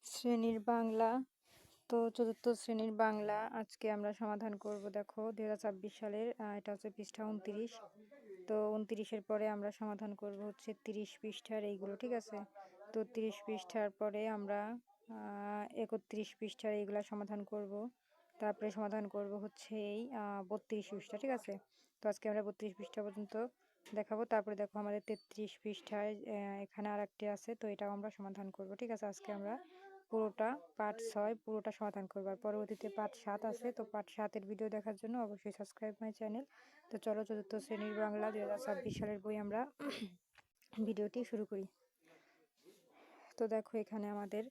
শ্রেণীর বাংলা। তো চতুর্থ শ্রেণীর বাংলা আজকে আমরা সমাধান করব। দেখো 2026 সালের এটা হচ্ছে পৃষ্ঠা 29। তো 29-এর পরে আমরা সমাধান করব হচ্ছে 30 পৃষ্ঠার এইগুলো, ঠিক আছে। তো 30 পৃষ্ঠার পরে আমরা 31 পৃষ্ঠার এইগুলা সমাধান করব। তারপরে সমাধান করব হচ্ছে এই 32 পৃষ্ঠা, ঠিক আছে। তো আজকে আমরা 32 পৃষ্ঠা পর্যন্ত দেখাবো। তারপরে দেখো আমাদের 33 পৃষ্ঠায় এখানে আর একটি আছে, তো এটাও আমরা সমাধান করব, ঠিক আছে। আজকে আমরা পুরোটা পার্ট 6 পুরোটা সমাধান করব। আর পরবর্তীতে পার্ট 7 আছে, তো পার্ট 7-এর ভিডিও দেখার জন্য অবশ্যই সাবস্ক্রাইব মাই চ্যানেল। তো চলো চতুর্থ শ্রেণীর বাংলা 2026 সালের বই আমরা ভিডিওটি শুরু করি। তো দেখো এখানে আমাদের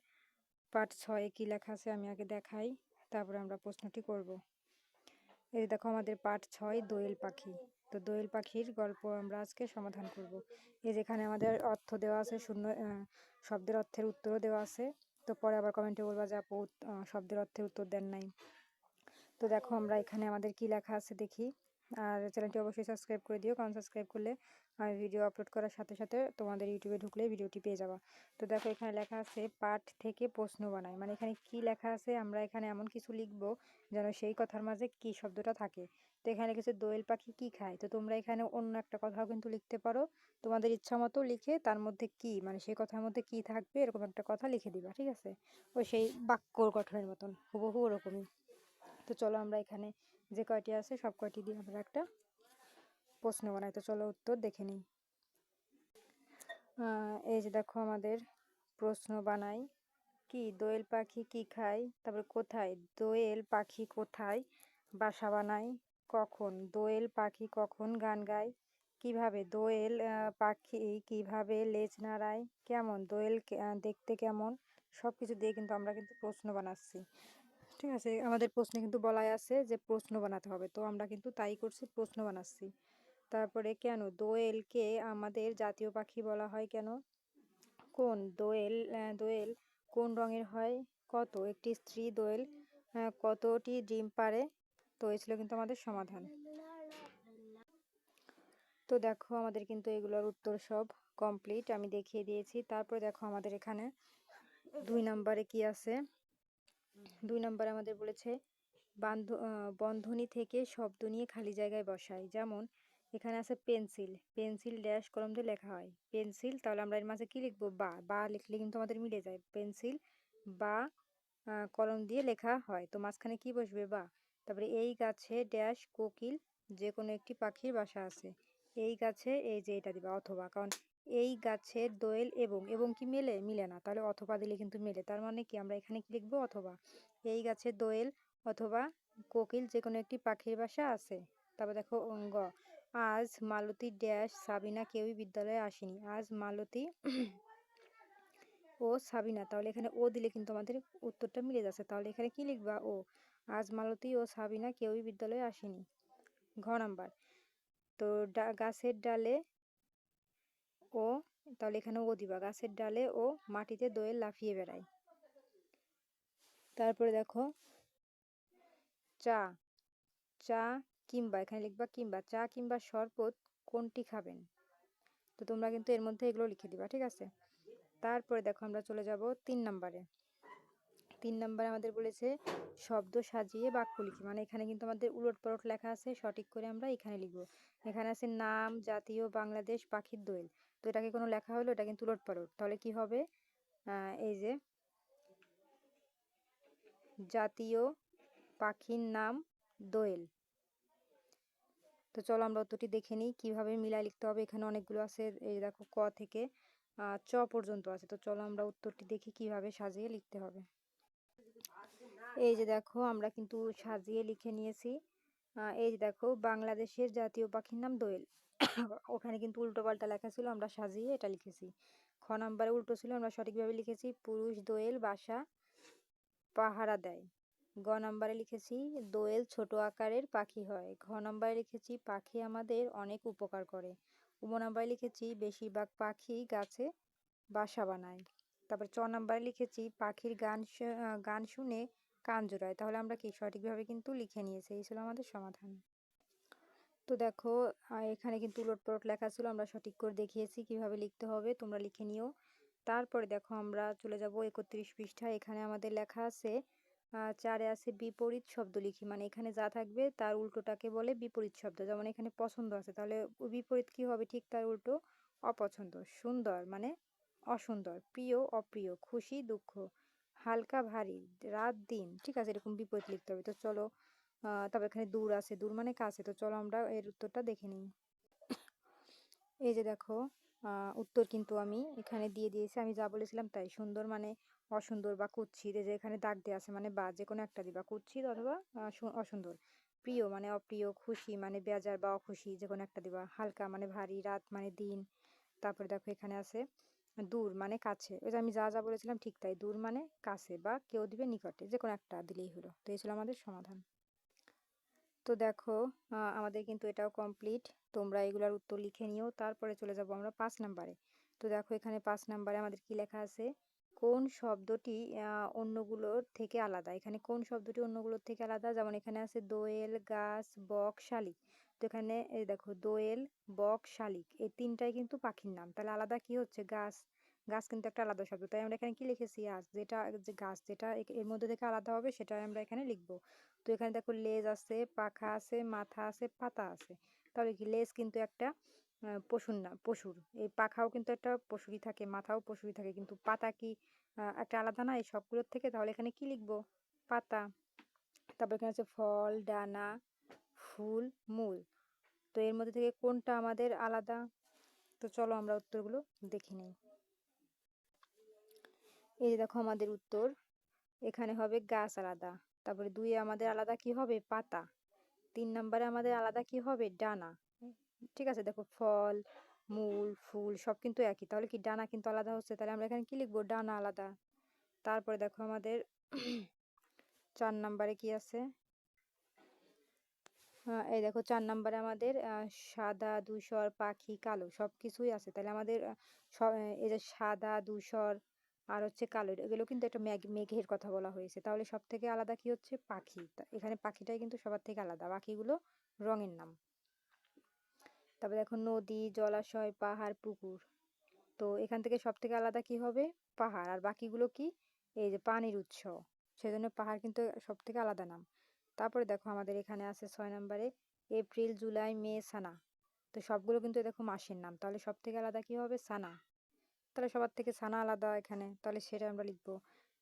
পার্ট 6-এ কী লেখা আছে আমি আগে দেখাই, তারপরে আমরা প্রশ্নটি করব। এই দেখো আমাদের পার্ট 6 দোয়েল পাখি। তো দোয়েল পাখির গল্প আমরা আজকে সমাধান করব। এই যেখানে আমাদের অর্থ দেওয়া আছে, শূন্য শব্দের অর্থের উত্তরও দেওয়া আছে। তো পরে আবার কমেন্টে বলবা যে আপু শব্দের অর্থের উত্তর দেন নাই। তো দেখো আমরা এখানে আমাদের কি লেখা আছে দেখি। আর চ্যানেলটি অবশ্যই সাবস্ক্রাইব করে দিও, কারণ সাবস্ক্রাইব করলে আমি ভিডিও আপলোড করার সাথে সাথে তোমাদের ইউটিউবে ঢুকলে ভিডিওটি পেয়ে যাবা। তো দেখো এখানে লেখা আছে পাঠ থেকে প্রশ্ন বানাই। মানে এখানে কি লেখা আছে, আমরা এখানে এমন কিছু লিখবো যেন সেই কথার মাঝে কি শব্দটা থাকে। তো এখানে লিখেছে দোয়েল পাখি কি খায়। তো তোমরা এখানে অন্য একটা কথাও কিন্তু লিখতে পারো, তোমাদের ইচ্ছা মতো লিখে তার মধ্যে কি, মানে সেই কথার মধ্যে কি থাকবে এরকম একটা কথা লিখে দিবা, ঠিক আছে। ওই সেই বাক্যর গঠনের মতন হুবহু ওরকমই। তো চলো আমরা এখানে যে কয়টি আছে সব কয়টি দিয়ে আমরা একটা প্রশ্ন বানাই। তো চলো উত্তর দেখে নিই। এই যে দেখো আমাদের প্রশ্ন বানাই কি, দোয়েল পাখি কি খায়, তারপরে কোথায় দোয়েল পাখি কোথায় বাসা বানায়, কখন দোয়েল পাখি কখন গান গায়, কিভাবে দোয়েল পাখি কিভাবে লেজ নাড়ায়, কেমন দোয়েল দেখতে কেমন। সব কিছু দিয়ে কিন্তু আমরা কিন্তু প্রশ্ন বানাচ্ছি, ঠিক আছে। আমাদের প্রশ্নে কিন্তু বলাই আছে যে প্রশ্ন বানাতে হবে, তো আমরা কিন্তু তাই করছি, প্রশ্ন বানাচ্ছি। তারপরে কেন দোয়েলকে আমাদের জাতীয় পাখি বলা হয় কেন, কোন দোয়েল কোন রঙের হয়, কত একটি স্ত্রী দোয়েল কতটি ডিম পারে। তো এই ছিল কিন্তু আমাদের সমাধান। তো দেখো আমাদের কিন্তু এগুলোর উত্তর সব কমপ্লিট, আমি দেখিয়ে দিয়েছি। তারপরে দেখো আমাদের এখানে 2 নম্বরে কি আছে। 2 নম্বরে আমাদের বলেছে বন্ধনী থেকে শব্দ নিয়ে খালি জায়গায় বসাই। যেমন এখানে আছে পেন্সিল, পেন্সিল ড্যাশ কলম দিয়ে লেখা হয় পেন্সিল, তাহলে আমরা এর মাঝে কি লিখবো, বা লিখলে কিন্তু আমাদের মিলে যায়। পেন্সিল বা কলম দিয়ে লেখা হয়, তো মাঝখানে কি বসবে, বা। তারপরে এই গাছে ড্যাশ কোকিল, যে কোনো একটি পাখির বাসা আছে। এই গাছে এই যে এটা দিবা অথবা, কারণ এই গাছের দোয়েল এবং কি মিলে না, তাহলে অথবা দিলে কিন্তু মেলে। তার মানে কি আমরা এখানে কি লিখবো, অথবা। এই গাছের দোয়েল অথবা কোকিল যে কোনো একটি পাখির বাসা আছে। তারপর দেখো গ, আজ মালতী ড্যাশ সাবিনা কেউই বিদ্যালয়ে আসেনি। আজ মালতী ও সাবিনা, তাহলে এখানে ও দিলে কিন্তু আমাদের উত্তরটা মিলে যাচ্ছে, তাহলে এখানে কি লিখবা, ও। আজ মালতী ও সাবিনা কেউই বিদ্যালয়ে আসেনি। ঘ নাম্বার, তো গাছের ডালে ও, তাহলে এখানে ও দিবা, গাছের ডালে ও মাটিতে দোয়েল লাফিয়ে বেড়ায়। তারপরে দেখো চা, চা কিংবা, এখানে লিখবা কিংবা, চা কিংবা শরবত কোনটি খাবেন। তো তোমরা কিন্তু এর মধ্যে এগুলো লিখে দিবা, ঠিক আছে। তারপরে দেখো আমরা চলে যাব 3 নম্বরে। 3 নম্বরে আমাদের বলেছে শব্দ সাজিয়ে বাক্য লিখি। মানে এখানে কিন্তু আমাদের উলট পালট লেখা আছে, সঠিক করে আমরা এখানে লিখব। এখানে আছে নাম জাতীয় বাংলাদেশ পাখির দোয়েল, তো এটাকে কোনো লেখা হলো, এটা কিন্তু উলট পালট, তাহলে কি হবে, এই যে জাতীয় পাখির নাম দোয়েল। তো চলো আমরা উত্তরটি দেখে নিই কিভাবে মিলাই লিখতে হবে। এখানে অনেকগুলো আছে, এই দেখো ক থেকে চ পর্যন্ত আছে। তো চলো আমরা উত্তরটি দেখি কিভাবে সাজিয়ে লিখতে হবে। এই যে দেখো আমরা কিন্তু সাজিয়ে লিখে নিয়েছি। এই যে দেখো বাংলাদেশের জাতীয় পাখির নাম দোয়েল। ওখানে কিন্তু উল্টো পাল্টা লেখা ছিল, আমরা সাজিয়ে এটা লিখেছি। খ নাম্বারে উল্টো ছিল, আমরা সঠিকভাবে লিখেছি পুরুষ দোয়েল বাসা পাহারা দেয়। গ নাম্বারে লিখেছি দোয়েল ছোট আকারের পাখি হয়। ঘ নাম্বারে লিখেছি পাখি আমাদের অনেক উপকার করে। উম নাম্বারে লিখেছি বেশিরভাগ পাখি গাছে বাসা বানায়। তারপর চ নাম্বারে লিখেছি পাখির গান শুনে কান জোড়ায়। তাহলে আমরা কি সঠিকভাবে কিন্তু লিখে নিয়েছি। এই ছিল আমাদের সমাধান। তো দেখো এখানে কিন্তু উলট পালট লেখা ছিল, আমরা সঠিক করে দেখিয়েছি কিভাবে লিখতে হবে, তোমরা লিখে নিও। তারপরে দেখো আমরা চলে যাব 31 পৃষ্ঠায়। এখানে আমাদের লেখা আছে 4-এ আছে বিপরীত শব্দ লিখি, মানে এখানে যা থাকবে তার উল্টোটাকে বলে বিপরীত শব্দ। যেমন এখানে পছন্দ আছে, তাহলে বিপরীত কি হবে, ঠিক তার উল্টো অপছন্দ। সুন্দর মানে অসুন্দর, প্রিয় অপ্রিয়, খুশি দুঃখ, হালকা ভারী, রাত দিন, ঠিক আছে, এরকম বিপরীত লিখতে হবে। তো চলো, তারপর এখানে দূর আছে, দূর মানে কাছে। তো চলো আমরা এর উত্তরটা দেখে নিই। এই যে দেখো, উত্তর কিন্তু আমি এখানে দিয়ে দিয়েছি, আমি যা বলেছিলাম তাই। সুন্দর মানে অসুন্দর বা কুৎসিত, এই যে এখানে দাগ দেওয়া আছে মানে বা, যে কোনো একটা দিবা, কুৎসিত অথবা অসুন্দর। প্রিয় মানে অপ্রিয়, খুশি মানে বেজার বা অখুশি, যে কোনো একটা দিবা। হালকা মানে ভারী, রাত মানে দিন। তারপরে দেখো এখানে আছে দূর মানে কাছে, ওই যে আমি যা যা বলেছিলাম ঠিক তাই। দূর মানে কাছে বা কেউ দিবে নিকটে, যে কোনো একটা দিলেই হলো। তো এই ছিল আমাদের সমাধান। তো দেখো, আমাদের কিন্তু এটাও কমপ্লিট। তোমরা এগুলার উত্তর লিখে নিও। তারপরে চলে যাব আমরা 5 নাম্বারে। তো দেখো এখানে 5 নাম্বারে আমাদের কি লেখা আছে, কোন শব্দটি অন্যগুলোর থেকে আলাদা। এখানে কোন শব্দটি অন্যগুলোর থেকে আলাদা, যেমন এখানে আছে দোয়েল, গাছ, বক, শালিক। তো এখানে এই দেখো দোয়েল, বক, শালিক, এই তিনটাই কিন্তু পাখির নাম। তাহলে আলাদা কি হচ্ছে, গাছ। গাছ কিন্তু একটা আলাদা শব্দ, তাই আমরা এখানে কি লিখেছি, আজ, যেটা যে গাছ যেটা এর মধ্যে থেকে আলাদা হবে সেটাই আমরা এখানে লিখবো। তো এখানে দেখো লেজ আছে, পাখা আছে, মাথা আছে, পাতা আছে। তাহলে কি, লেজ কিন্তু একটা পশুর না, পশুর। এই পাখাও কিন্তু একটা পশুরই থাকে, মাথাও পশুরই থাকে, কিন্তু পাতা কি একটা আলাদা না এই সবগুলোর থেকে? তাহলে এখানে কি লিখবো, পাতা। তারপর এখানে আছে ফল, ডানা, ফুল, মূল। তো এর মধ্যে থেকে কোনটা আমাদের আলাদা? তো চলো আমরা উত্তরগুলো দেখে নিই। এই যে দেখো আমাদের উত্তর, এখানে হবে গাছ আলাদা। তারপরে 2-এ আমাদের আলাদা কি হবে, পাতা। 3 নাম্বারে আমাদের আলাদা কি হবে, ডানা। ঠিক আছে, দেখো ফল, মূল, ফুল সব কিন্তু একই, তাহলে কি ডানা কিন্তু আলাদা হচ্ছে, তাহলে আমরা এখানে কি লিখবো, ডানা আলাদা। তারপরে দেখো আমাদের 4 নাম্বারে কি আছে, এই দেখো 4 নাম্বারে আমাদের সাদা, ধূসর, পাখি, কালো সব কিছুই আছে। তাহলে আমাদের এই যে সাদা, ধূসর আর হচ্ছে কালো, এগুলো কিন্তু একটা মেঘের কথা বলা হয়েছে। তাহলে সব থেকে আলাদা কি হচ্ছে, পাখি। এখানে পাখিটাই কিন্তু সবার থেকে আলাদা, বাকিগুলো রঙের নাম। তারপরে দেখো নদী, জলাশয়, পাহাড়, পুকুর। তো এখান থেকে সব থেকে আলাদা কি হবে, পাহাড়। আর বাকিগুলো কি, এই যে পানির উৎস, সেজন্য পাহাড় কিন্তু সব থেকে আলাদা নাম। তারপরে দেখো আমাদের এখানে আছে 6 নম্বরে এপ্রিল, জুলাই, মে, সানা। তো সবগুলো কিন্তু দেখো মাসের নাম, তাহলে সব থেকে আলাদা কি হবে, সানা। তাহলে সবার থেকে সানা আলাদা এখানে, তাহলে সেটা আমরা লিখবো।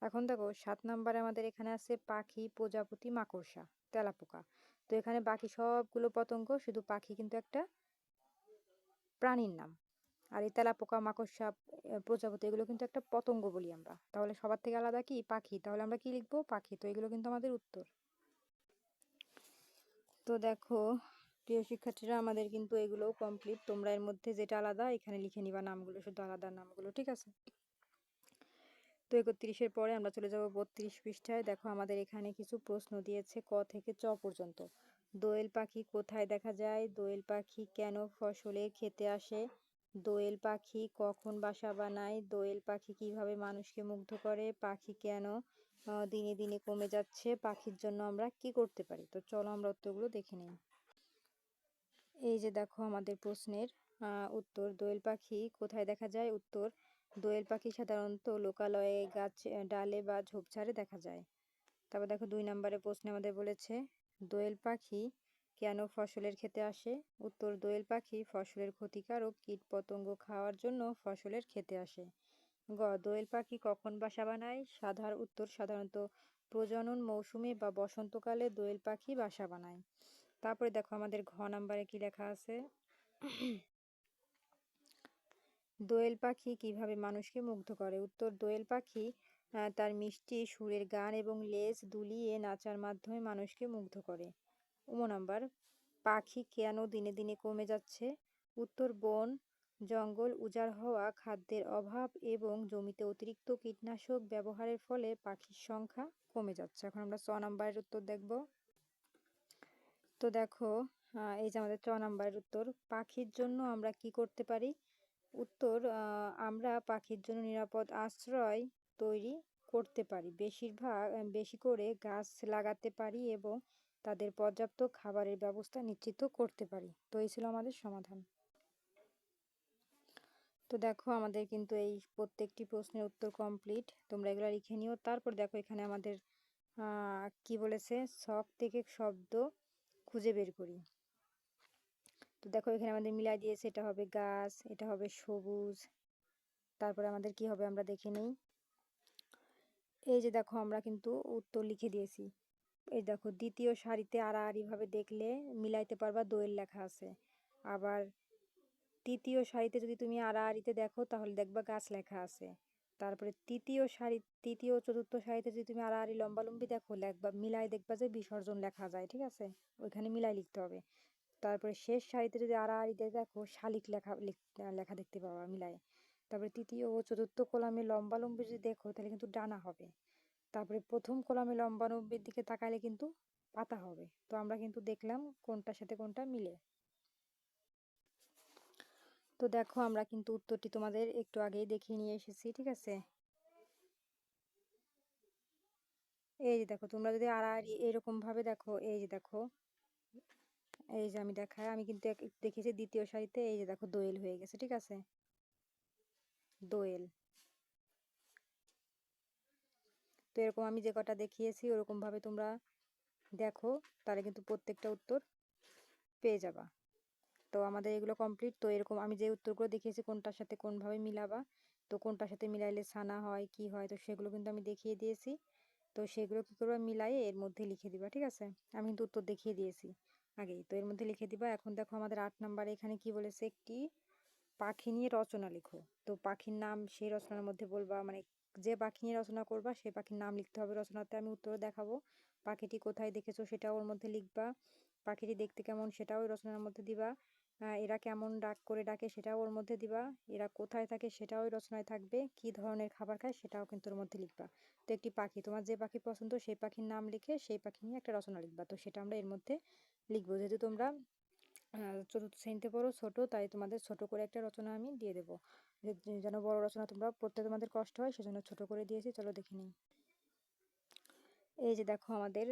এখন দেখো 7 নম্বরে আমাদের এখানে আছে পাখি, প্রজাপতি, মাকড়সা, তেলাপোকা। তো এখানে বাকি সবগুলো পতঙ্গ, শুধু পাখি কিন্তু একটা প্রাণীর নাম। আর এই তেলাপোকা, মাকড়সা, প্রজাপতি এগুলো কিন্তু একটা পতঙ্গ বলি আমরা। তাহলে সবার থেকে আলাদা কি, পাখি। তাহলে আমরা কি লিখবো, পাখি। তো এগুলো কিন্তু আমাদের উত্তর। তো দেখো প্রিয় শিক্ষার্থীরা, আমাদের কিন্তু এগুলোও কমপ্লিট। তোমরা এর মধ্যে যেটা আলাদা এখানে লিখে নিবা নামগুলো, শুধু আলাদা নামগুলো, ঠিক আছে। তো 31-এর পরে আমরা চলে যাব 32 পৃষ্ঠায়। দেখো আমাদের এখানে কিছু প্রশ্ন দিয়েছে ক থেকে চ পর্যন্ত। দোয়েল পাখি কোথায় দেখা যায়, দোয়েল পাখি কেন ফসলের খেতে আসে, দোয়েল পাখি কখন বাসা বানায়, দোয়েল পাখি কিভাবে মানুষকে মুগ্ধ করে, পাখি কেন দিনে দিনে কমে যাচ্ছে, পাখির জন্য আমরা কি করতে পারি। তো চলো আমরা উত্তরগুলো দেখে নিই। এই যে দেখো আমাদের প্রশ্নের উত্তর, দোয়েল পাখি কোথায় দেখা যায়। উত্তর, দোয়েল পাখি সাধারণত লোকালয়ে, গাছ ডালে বা ঝোপঝাড়ে দেখা যায়। তারপর দেখো 2 নম্বরে প্রশ্নে আমাদের বলেছে দোয়েল পাখি কেন ফসলের খেতে আসে। উত্তর, দোয়েল পাখি ফসলের ক্ষতিকারক কীট পতঙ্গ খাওয়ার জন্য ফসলের খেতে আসে। গ, দোয়েল পাখি কখন বাসা বানায়। উত্তর, সাধারণত প্রজনন মৌসুমে বা বসন্তকালে দোয়েল পাখি বাসা বানায়। তারপরে দেখো আমাদের ঘ নাম্বারে কি লেখা আছে, দোয়েল পাখি কিভাবে মানুষকে মুগ্ধ করে। উত্তর, দোয়েল পাখি তার মিষ্টি সুরের গান এবং লেজ দুলিয়ে নাচার মাধ্যমে মানুষকে মুগ্ধ করে। নাম্বার, পাখি কেন দিনে দিনে কমে যাচ্ছে। উত্তর, বন জঙ্গল উজাড় হওয়া, খাদ্যের অভাব এবং জমিতে অতিরিক্ত কীটনাশক ব্যবহারের ফলে পাখির সংখ্যা কমে যাচ্ছে। এখন আমরা 6 নাম্বারের উত্তর দেখব। তো দেখো, এই যে আমাদের 6 নাম্বারের উত্তর, পাখির জন্য আমরা কি করতে পারি। উত্তর, আমরা পাখির জন্য নিরাপদ আশ্রয় তৈরি করতে পারি, বেশি করে গাছ লাগাতে পারি এবং তাদের পর্যাপ্ত খাবারের ব্যবস্থা নিশ্চিত করতে পারি। তো এই ছিল আমাদের সমাধান। তো দেখো আমাদের কিন্তু এই প্রত্যেকটি প্রশ্নের উত্তর কমপ্লিট। তোমরা এগুলো লিখে নিও। তারপর দেখো এখানে আমাদের কি বলেছে, ছক থেকে শব্দ খুঁজে বের করি। তো দেখো এখানে আমাদের মিলাই দিয়েছে, এটা হবে গাছ, এটা হবে সবুজ। তারপরে আমাদের কি হবে আমরা দেখে নেই। এই যে দেখো আমরা কিন্তু উত্তর লিখে দিয়েছি। এই দেখো দ্বিতীয় সারিতে আড়াআড়ি ভাবে দেখলে মিলাইতে পারবা দোয়েল লেখা আছে। আবার তৃতীয় সারিতে যদি তুমি আড়াআড়িতে দেখো তাহলে দেখবা গাছ লেখা আছে। তারপরে তৃতীয় ও চতুর্থ সারিতে যদি তুমি আড়াআড়ি লম্বালম্বি দেখো লেখবা মিলাই দেখবা যে বিসর্জন লেখা যায়, ঠিক আছে, ওইখানে মিলাই লিখতে হবে। তারপরে শেষ সারিতে যদি আড়াআড়িতে দেখো শালিক লেখা দেখতে পাবা মিলাই। তারপরে তৃতীয় ও চতুর্থ কলামে লম্বালম্বি যদি দেখো তাহলে কিন্তু ডানা হবে। তারপরে প্রথম কলামে লম্বালম্বির দিকে তাকালে কিন্তু পাতা হবে। তো আমরা কিন্তু দেখলাম কোনটার সাথে কোনটা মিলে। তো দেখো আমরা কিন্তু উত্তরটি তোমাদের একটু আগেই দেখিয়ে নিয়ে এসেছি, ঠিক আছে। এই যে দেখো তোমরা যদি আড়াআড়ি এরকম ভাবে দেখো, এই যে দেখো, এই যে আমি দেখাই, আমি কিন্তু দেখেছি দ্বিতীয় সারিতে, এই যে দেখো দোয়েল হয়ে গেছে, ঠিক আছে, দোয়েল। তো এরকম আমি যে কটা দেখিয়েছি ওরকম ভাবে তোমরা দেখো, তাহলে কিন্তু প্রত্যেকটা উত্তর পেয়ে যাবা। তো আমাদের এগুলো কমপ্লিট। তো এরকম আমি যে উত্তরগুলো দেখিয়েছি কোনটার সাথে কোনভাবে মিলাবা, তো কোনটার সাথে মিলাইলে ছানা হয় কি হয়, তো সেগুলো কিন্তু আমি দেখিয়ে দিয়েছি। তো সেগুলো কি করবা, মিলাইয়ে এর মধ্যে লিখে দিবা, ঠিক আছে। আমি কিন্তু উত্তর দেখিয়ে দিয়েছি আগেই, তো এর মধ্যে লিখে দিবা। এখন দেখো আমাদের 8 নাম্বারে এখানে কি বলেছে, একটি পাখি নিয়ে রচনা লিখো। তো পাখির নাম সেই রচনার মধ্যে বলবা, মানে যে পাখি নিয়ে রচনা করবা সেই পাখির নাম লিখতে হবে রচনাতে। আমি উত্তর দেখাবো, পাখিটি কোথায় দেখেছো সেটাও ওর মধ্যে লিখবা, পাখিটি দেখতে কেমন সেটাও ওই রচনার মধ্যে দিবা, এরা কেমন ডাক করে ডাকে সেটাও ওর মধ্যে দিবা, এরা কোথায় থাকে সেটাও ওই রচনায় থাকবে, কি ধরনের খাবার খায় সেটাও কিন্তু ওর মধ্যে লিখবা। তো একটি পাখি, তোমার যে পাখি পছন্দ সেই পাখির নাম লিখে সেই পাখি নিয়ে একটা রচনা লিখবা। তো সেটা আমরা এর মধ্যে লিখবো। যেহেতু তোমরা চতুর্থ শ্রেণীতে পড়ো, ছোট, তাই তোমাদের ছোট করে একটা রচনা আমি দিয়ে দেবো, যেন বড় রচনা তোমরা পড়তে তোমাদের কষ্ট হয়, সেজন্য ছোট করে দিয়েছি। চলো দেখে নিই। এই যে দেখো আমাদের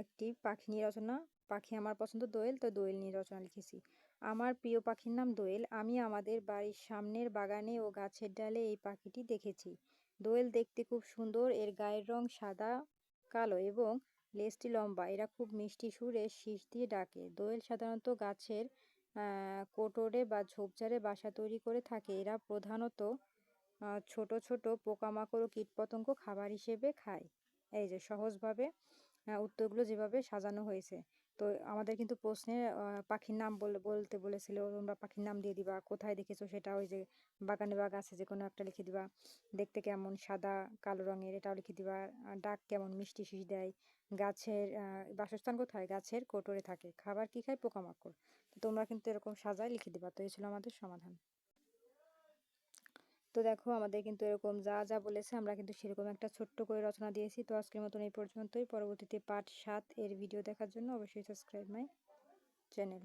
একটি পাখি নিয়ে রচনা, পাখি আমার পছন্দ দোয়েল, তো দোয়েল নিয়ে রচনা লিখেছি। আমার প্রিয় পাখির নাম দোয়েল, আমি আমাদের বাড়ির সামনের বাগানে ও গাছের ডালে এই পাখিটি দেখেছি। দোয়েল দেখতে খুব সুন্দর, এর গায়ের রং সাদা কালো এবং লেজটি লম্বা, এরা খুব মিষ্টি সুরে শীষ দিয়ে ডাকে। দোয়েল সাধারণত গাছের কোটরে বা ঝোপঝাড়ে বাসা তৈরি করে থাকে। এরা প্রধানত ছোট ছোট পোকামাকড় ও কীটপতঙ্গ খাবার হিসেবে খায়। এই যে সহজভাবে উত্তরগুলো যেভাবে সাজানো হয়েছে। তো আমাদের কিন্তু প্রশ্নে পাখির নাম বলতে বলেছিল, তোমরা পাখির নাম দিয়ে দিবা, কোথায় দেখেছো সেটা ওই যে বাগানে বা গাছে যে কোনো একটা লিখে দিবা, দেখতে কেমন সাদা কালো রঙের এটাও লিখে দিবা, ডাক কেমন মিষ্টি শীষ দেয়, গাছের বাসস্থান কোথায়, গাছের কোটরে থাকে, খাবার কি খায়, পোকামাকড়। তো তোমরা কিন্তু এরকম সাজায় লিখে দিবা। তো এই ছিল আমাদের সমাধান। তো দেখো আমাদের কিন্তু এরকম যা যা বলেছে আমরা কিন্তু সেরকম একটা ছোট্ট করে রচনা দিয়েছি। তো আজকের মতন এই পর্যন্তই। পরবর্তীতে পার্ট 7 এর ভিডিও দেখার জন্য অবশ্যই সাবস্ক্রাইব মাই চ্যানেল।